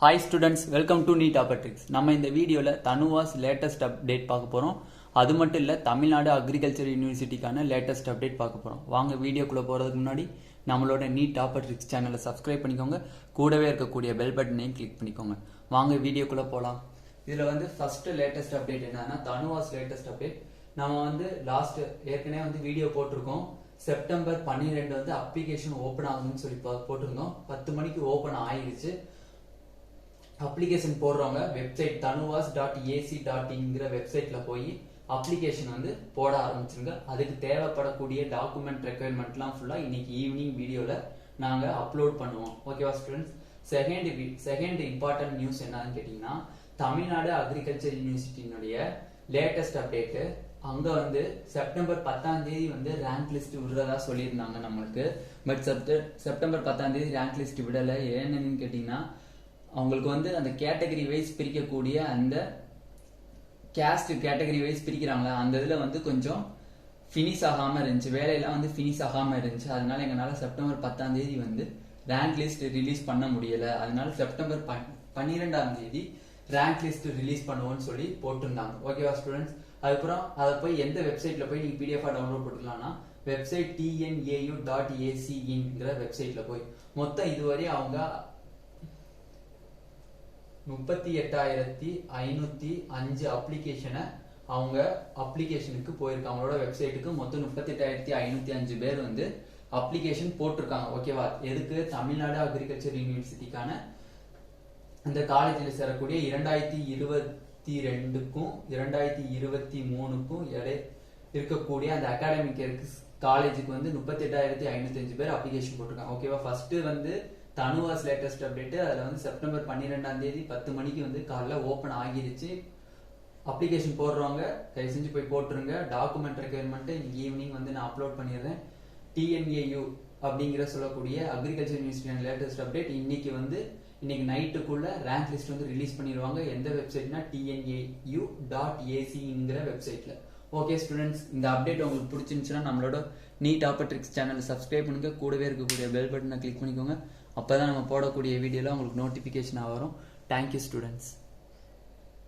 Hi students, welcome to Neet Tricks. நம்ம இந்த வீடியோல Tanuvas latest update பார்க்க போறோம். அது மட்டும் இல்ல தமிழ்நாடு அக்ரிகல்ச்சர் யூனிவர்சிட்டிக்கான லேட்டஸ்ட் அப்டேட் பார்க்க போறோம். வாங்க வீடியோக்குள்ள போறதுக்கு முன்னாடி நம்மளோட நீட் ட்ரிக்ஸ் சேனலை சப்ஸ்கிரைப் பண்ணிக்கோங்க. கூடவே இருக்கக்கூடிய பெல் பட்டனையும் கிளிக் பண்ணிக்கோங்க. வாங்க வீடியோக்குள்ள போலாம். இதுல வந்து ஃபர்ஸ்ட் லேட்டஸ்ட் அப்டேட் என்னன்னா Tanuvas லேட்டஸ்ட் அப்டேட். நம்ம வந்து லாஸ்ட் ஏற்கனவே வந்து வீடியோ போட்டிருக்கோம். செப்டம்பர் 12 வந்து அப்ளிகேஷன் ஓபன் ஆகுதுன்னு சொல்லி போட்டிருந்தோம். 10 மணிக்கு ஓபன் ஆயிடுச்சு. அப்ளிகேஷன் போடுறவங்க வெப்சைட் tanuvas.ac.in வெப்சைட்ல போய் அப்ளிகேஷன் வந்து போட ஆரம்பிச்சுங்க. அதுக்கு தேவைப்படக்கூடிய டாக்குமெண்ட் ரெக்குயர்மெண்ட்லாம் ஃபுல்லா இன்னைக்கு ஈவினிங் வீடியோல நாங்க அப்லோட் பண்ணுவோம். ஓகேவா ஸ்டூடெண்ட்ஸ்? செகண்ட் இம்பார்ட்டன்ட் நியூஸ் என்னன்னு கேட்டீங்கன்னா, தமிழ்நாடு அக்ரிகல்ச்சர் யூனிவர்சிட்டியினுடைய லேட்டஸ்ட் அப்டேட். அங்க வந்து செப்டம்பர் 10 வந்து ரேங்க் லிஸ்ட் விடுறதா சொல்லியிருந்தாங்க நம்மளுக்கு. பட் செப்டம்பர் 10 ரேங்க் லிஸ்ட் விடல. ஏன்னு கேட்டீங்கன்னா, அவங்களுக்கு வந்து அந்த கேட்டகரி வைஸ் பிரிக்கக்கூடிய அந்த கேஸ்ட் கேட்டகரி வைஸ் பிரிக்கிறாங்களா, அந்த இதுல வந்து கொஞ்சம் பினிஷ் ஆகாம இருந்துச்சு, வேலையெல்லாம் வந்து பினிஷ் ஆகாம இருந்துச்சு. அதனால எங்களால செப்டம்பர் 10 வந்து ரேங்க் லிஸ்ட் ரிலீஸ் பண்ண முடியல. அதனால செப்டம்பர் 12 ரேங்க் லிஸ்ட் ரிலீஸ் பண்ணுவோம்னு சொல்லி போட்டிருந்தாங்க. ஓகேவா ஸ்டூடெண்ட்ஸ்? அதுக்கப்புறம் அதை போய் எந்த வெப்சைட்ல போய் நீங்க பிடிஎஃப் டவுன்லோட் பண்ணிக்கலாம்னா வெப்சைட் tnau.ac.in வெப்சைட்ல போய் மொத்தம் இதுவரை அவங்க 38,505 அப்ளிகேஷனை அவங்க அப்ளிகேஷனுக்கு போயிருக்காங்க. அவங்களோட வெப்சைட்டுக்கு மொத்தம் 38,505 பேர் வந்து அப்ளிகேஷன் போட்டிருக்காங்க. ஓகேவா? எதுக்கு? தமிழ்நாடு அக்ரிகல்ச்சர் யூனிவர்சிட்டிக்கான அந்த காலேஜில் சேரக்கூடிய 2022க்கும் 2023க்கும் இருக்கக்கூடிய அந்த அகாடமிக் காலேஜுக்கு வந்து 38,505 பேர் அப்ளிகேஷன் போட்டிருக்காங்க. ஓகேவா? ஃபர்ஸ்ட் வந்து Tanuvas லேட்டஸ்ட் அப்டேட். அதுல வந்து செப்டம்பர் 12 10 மணிக்கு வந்து காலைல ஓபன் ஆகிருச்சு. அப்ளிகேஷன் போடுறவங்க தயவு செஞ்சு போய் போட்டுருங்க. டாக்குமெண்ட் ரெக்குயர்மெண்ட் ஈவினிங் வந்து நான் அப்லோட் பண்ணிடுறேன். TNAU அப்படிங்கிற சொல்லக்கூடிய அக்ரிகல்ச்சர் யூனிவர்சிட்டி லேட்டஸ்ட் அப்டேட் இன்னைக்கு நைட்டுக்குள்ள ரேங்க் லிஸ்ட் வந்து ரிலீஸ் பண்ணிடுவாங்க. எந்த வெப்சைட்னா tnau.ac.in வெப்சைட்ல. ஓகே ஸ்டூடெண்ட்ஸ், இந்த அப்டேட் உங்களுக்கு பிடிச்சிருந்துச்சுன்னா நம்மளோட நீட் ட்ரிக்ஸ் சேனலை சப்ஸ்கிரைப் பண்ணுங்க. கூடவே இருக்கக்கூடிய பெல் பட்டனை கிளிக் பண்ணிக்கோங்க. அப்பதான் நம்ம போடக்கூடிய வீடியோல உங்களுக்கு நோட்டிபிகேஷன் வரும். Thank you students.